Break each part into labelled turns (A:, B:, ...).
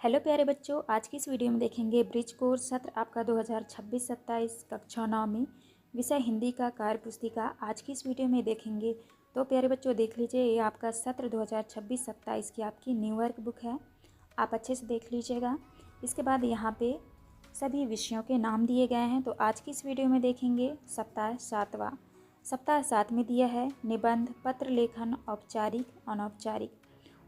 A: Hello प्यारे बच्चों, आज की इस वीडियो में देखेंगे ब्रिज कोर्स सत्र आपका 2026-27 कक्षा 9 में विषय हिंदी का कार्य पुस्तिका। आज की इस वीडियो में देखेंगे तो प्यारे बच्चों देख लीजिए, ये आपका सत्र 2026-27 की आपकी न्यू वर्क बुक है। आप अच्छे से देख लीजिएगा। इसके बाद यहाँ पे सभी विषयों के नाम दिए गए हैं। तो आज की इस वीडियो में देखेंगे सप्ताह 7वां। सप्ताह 7 में दिया है निबंध, पत्र लेखन, औपचारिक, अनौपचारिक।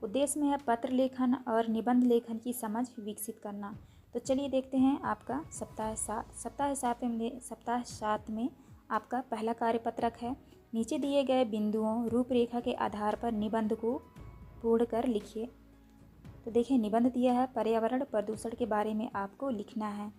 A: उद्देश्य में है पत्र लेखन और निबंध लेखन की समझ विकसित करना। तो चलिए देखते हैं आपका सप्ताह 7। सप्ताह 7 में आपका पहला कार्यपत्रक है। नीचे दिए गए बिंदुओं रूपरेखा के आधार पर निबंध को पूर्ण कर लिखिए। तो देखिए निबंध दिया है पर्यावरण प्रदूषण के बारे में आपको लिखना है।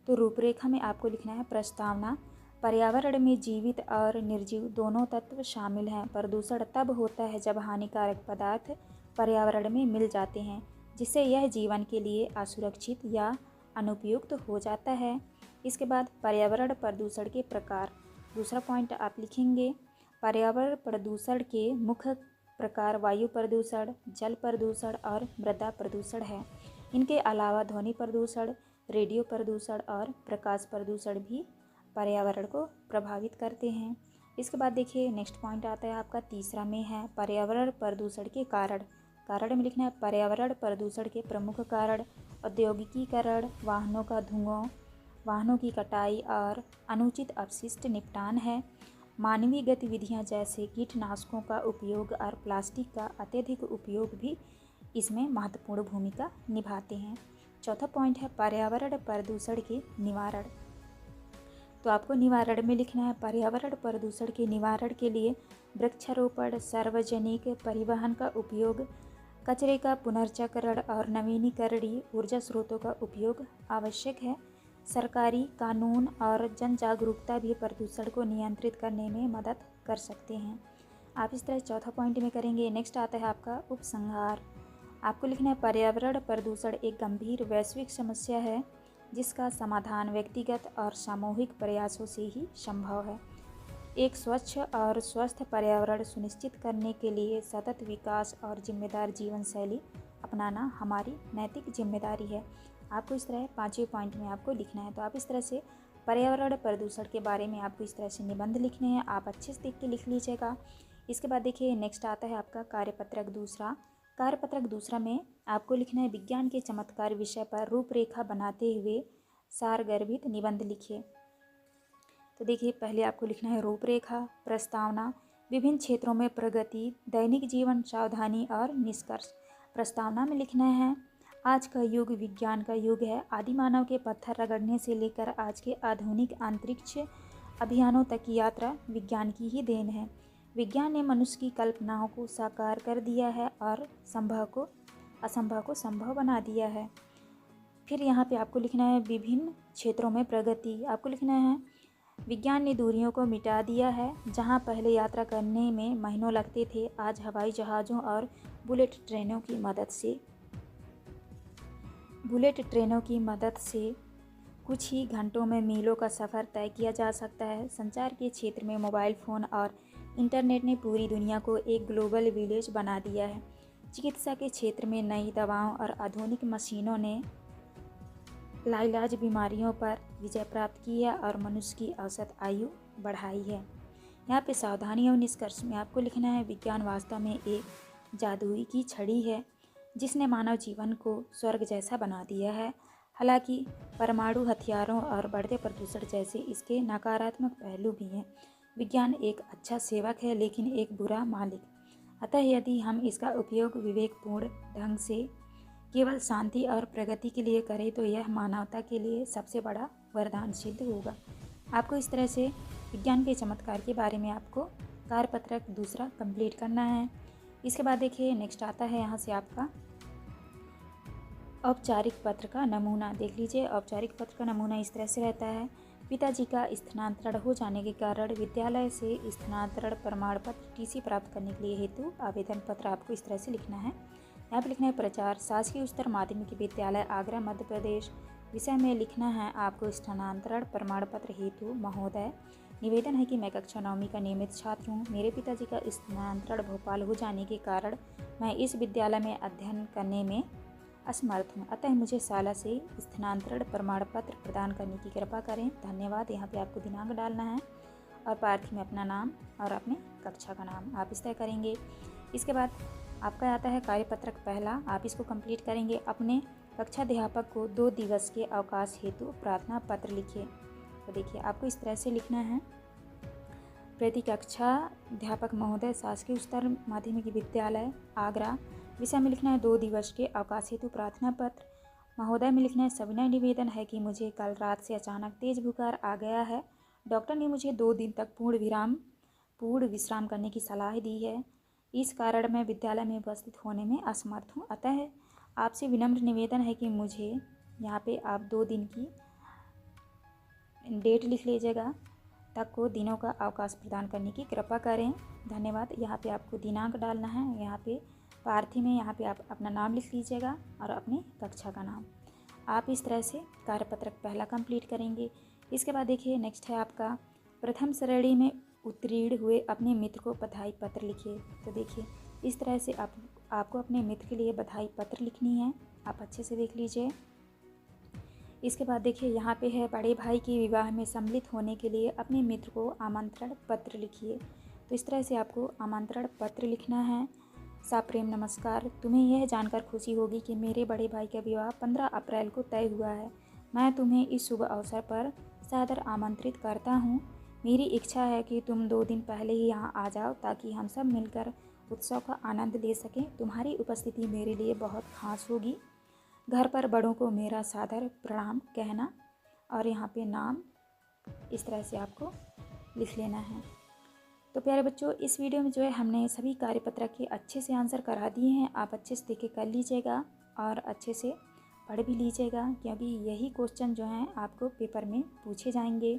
A: तो रूपरेखा में आपको लिखना है प्रस्तावना। पर्यावरण में जीवित और निर्जीव दोनों तत्व शामिल हैं। प्रदूषण तब होता है जब हानिकारक पदार्थ पर्यावरण में मिल जाते हैं, जिससे यह जीवन के लिए असुरक्षित या अनुपयुक्त हो जाता है। इसके बाद पर्यावरण प्रदूषण के प्रकार। दूसरा पॉइंट आप लिखेंगे पर्यावरण प्रदूषण के मुख्य प्रकार वायु प्रदूषण, जल प्रदूषण और मृदा प्रदूषण है। इनके अलावा ध्वनि प्रदूषण, रेडियो प्रदूषण और प्रकाश प्रदूषण भी पर्यावरण को प्रभावित करते हैं। इसके बाद देखिए नेक्स्ट पॉइंट आता है आपका तीसरा में है पर्यावरण प्रदूषण के कारण। कारण में लिखना है पर्यावरण प्रदूषण के प्रमुख कारण औद्योगिकीकरण, वाहनों का धुआं, वाहनों की कटाई और अनुचित अपशिष्ट निपटान है। मानवीय गतिविधियां जैसे कीटनाशकों का उपयोग और प्लास्टिक का अत्यधिक उपयोग भी इसमें महत्वपूर्ण भूमिका निभाते हैं। चौथा पॉइंट है पर्यावरण प्रदूषण के निवारण। तो आपको निवारण में लिखना है पर्यावरण प्रदूषण के निवारण के लिए वृक्षारोपण, सार्वजनिक परिवहन का उपयोग, कचरे का पुनर्चक्रण और नवीनीकरणीय ऊर्जा स्रोतों का उपयोग आवश्यक है। सरकारी कानून और जन जागरूकता भी प्रदूषण को नियंत्रित करने में मदद कर सकते हैं। आप इस तरह चौथा पॉइंट में करेंगे। नेक्स्ट आता है आपका उपसंहार। आपको लिखना है पर्यावरण प्रदूषण एक गंभीर वैश्विक समस्या है, जिसका समाधान व्यक्तिगत और सामूहिक प्रयासों से ही संभव है। एक स्वच्छ और स्वस्थ पर्यावरण सुनिश्चित करने के लिए सतत विकास और जिम्मेदार जीवन शैली अपनाना हमारी नैतिक जिम्मेदारी है। आपको इस तरह 5वें पॉइंट में आपको लिखना है। तो आप इस तरह से पर्यावरण प्रदूषण के बारे में आपको इस तरह से निबंध लिखने हैं। आप अच्छे से देख के लिख लीजिएगा। इसके बाद देखिए नेक्स्ट आता है आपका कार्यपत्रक दूसरा। कार्यपत्रक दूसरा में आपको लिखना है विज्ञान के चमत्कार विषय पर रूपरेखा बनाते हुए सारगर्भित निबंध लिखिए। तो देखिए पहले आपको लिखना है रूपरेखा, प्रस्तावना, विभिन्न क्षेत्रों में प्रगति, दैनिक जीवन, सावधानी और निष्कर्ष। प्रस्तावना में लिखना है आज का युग विज्ञान का युग है। आदि मानव के पत्थर रगड़ने से लेकर आज के आधुनिक अंतरिक्ष अभियानों तक की यात्रा विज्ञान की ही देन है। विज्ञान ने मनुष्य की कल्पनाओं को साकार कर दिया है और असंभव को संभव बना दिया है। फिर यहाँ पे आपको लिखना है विभिन्न क्षेत्रों में प्रगति। आपको लिखना है विज्ञान ने दूरियों को मिटा दिया है। जहाँ पहले यात्रा करने में महीनों लगते थे, आज हवाई जहाज़ों और बुलेट ट्रेनों की मदद से कुछ ही घंटों में मीलों का सफ़र तय किया जा सकता है। संचार के क्षेत्र में मोबाइल फ़ोन और इंटरनेट ने पूरी दुनिया को एक ग्लोबल विलेज बना दिया है। चिकित्सा के क्षेत्र में नई दवाओं और आधुनिक मशीनों ने लाइलाज बीमारियों पर विजय प्राप्त की है और मनुष्य की औसत आयु बढ़ाई है। यहाँ पे सावधानी और निष्कर्ष में आपको लिखना है विज्ञान वास्तव में एक जादुई की छड़ी है, जिसने मानव जीवन को स्वर्ग जैसा बना दिया है। हालांकि परमाणु हथियारों और बढ़ते प्रदूषण जैसे इसके नकारात्मक पहलू भी हैं। विज्ञान एक अच्छा सेवक है, लेकिन एक बुरा मालिक। अतः यदि हम इसका उपयोग विवेकपूर्ण ढंग से केवल शांति और प्रगति के लिए करें तो यह मानवता के लिए सबसे बड़ा वरदान सिद्ध होगा। आपको इस तरह से विज्ञान के चमत्कार के बारे में आपको कार्यपत्रक दूसरा कंप्लीट करना है। इसके बाद देखिए नेक्स्ट आता है यहाँ से आपका औपचारिक पत्र का नमूना। देख लीजिए औपचारिक पत्र का नमूना इस तरह से रहता है। पिताजी का स्थानांतरण हो जाने के कारण विद्यालय से स्थानांतरण प्रमाण पत्र टीसी प्राप्त करने के लिए हेतु आवेदन पत्र आपको इस तरह से लिखना है। यहाँ पर लिखना है प्रचार शासकीय उच्चतर माध्यमिक विद्यालय आगरा मध्य प्रदेश। विषय में लिखना है आपको स्थानांतरण प्रमाण पत्र हेतु महोदय, निवेदन है कि मैं कक्षा 9वीं का नियमित छात्र हूँ। मेरे पिताजी का स्थानांतरण भोपाल हो जाने के कारण मैं इस विद्यालय में असमर्थ हूँ, अतः मुझे शाला से स्थानांतरण प्रमाण पत्र प्रदान करने की कृपा करें। धन्यवाद। यहाँ पे आपको दिनांक डालना है और पार्थी में अपना नाम और अपने कक्षा का नाम आप इस तरह करेंगे। इसके बाद आपका आता है कार्यपत्रक पहला, आप इसको कंप्लीट करेंगे। अपने कक्षाध्यापक को 2 दिवस के अवकाश हेतु प्रार्थना पत्र लिखिए। तो देखिए आपको इस तरह से लिखना है। प्रति कक्षाध्यापक महोदय, शासकीय उच्चतर माध्यमिक विद्यालय आगरा। विषय में लिखना है 2 दिवस के अवकाश हेतु प्रार्थना पत्र। महोदय में लिखना है सविनय निवेदन है कि मुझे कल रात से अचानक तेज बुखार आ गया है। डॉक्टर ने मुझे 2 दिन तक पूर्ण विश्राम करने की सलाह दी है। इस कारण मैं विद्यालय में उपस्थित होने में असमर्थ हूँ, अतः आपसे विनम्र निवेदन है कि मुझे यहाँ पे आप 2 दिन की डेट लिख लीजिएगा, तक को दिनों का अवकाश प्रदान करने की कृपा करें। धन्यवाद। यहाँ पे आपको दिनांक डालना है। यहाँ पे पार्थी में यहाँ पे आप अपना नाम लिख लीजिएगा और अपनी कक्षा का नाम। आप इस तरह से कार्यपत्रक पहला कंप्लीट करेंगे। इसके बाद देखिए नेक्स्ट है आपका प्रथम श्रेणी में उत्तीर्ण हुए अपने मित्र को बधाई पत्र लिखिए। तो देखिए इस तरह से आपको अपने मित्र के लिए बधाई पत्र लिखनी है, आप अच्छे से देख लीजिए। इसके बाद देखिए यहाँ पे है बड़े भाई के विवाह में सम्मिलित होने के लिए अपने मित्र को आमंत्रण पत्र लिखिए। तो इस तरह से आपको आमंत्रण पत्र लिखना है। साप्रेम नमस्कार, तुम्हें यह जानकर खुशी होगी कि मेरे बड़े भाई का विवाह 15 अप्रैल को तय हुआ है। मैं तुम्हें इस शुभ अवसर पर सादर आमंत्रित करता हूँ। मेरी इच्छा है कि तुम 2 दिन पहले ही यहाँ आ जाओ ताकि हम सब मिलकर उत्सव का आनंद ले सकें। तुम्हारी उपस्थिति मेरे लिए बहुत खास होगी। घर पर बड़ों को मेरा सादर प्रणाम कहना। और यहाँ पे नाम इस तरह से आपको लिख लेना है। तो प्यारे बच्चों, इस वीडियो में जो है हमने सभी कार्यपत्रक के अच्छे से आंसर करा दिए हैं। आप अच्छे से देख के कर लीजिएगा और अच्छे से पढ़ भी लीजिएगा, क्योंकि यही क्वेश्चन जो हैं आपको पेपर में पूछे जाएंगे।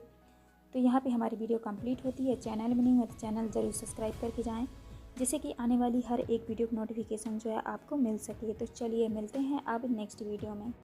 A: तो यहाँ पे हमारी वीडियो कंप्लीट होती है। चैनल में नहीं हो तो चैनल ज़रूर सब्सक्राइब करके जाएं, जिससे कि आने वाली हर एक वीडियो की नोटिफिकेशन जो है आपको मिल सके। तो चलिए मिलते हैं अब नेक्स्ट वीडियो में।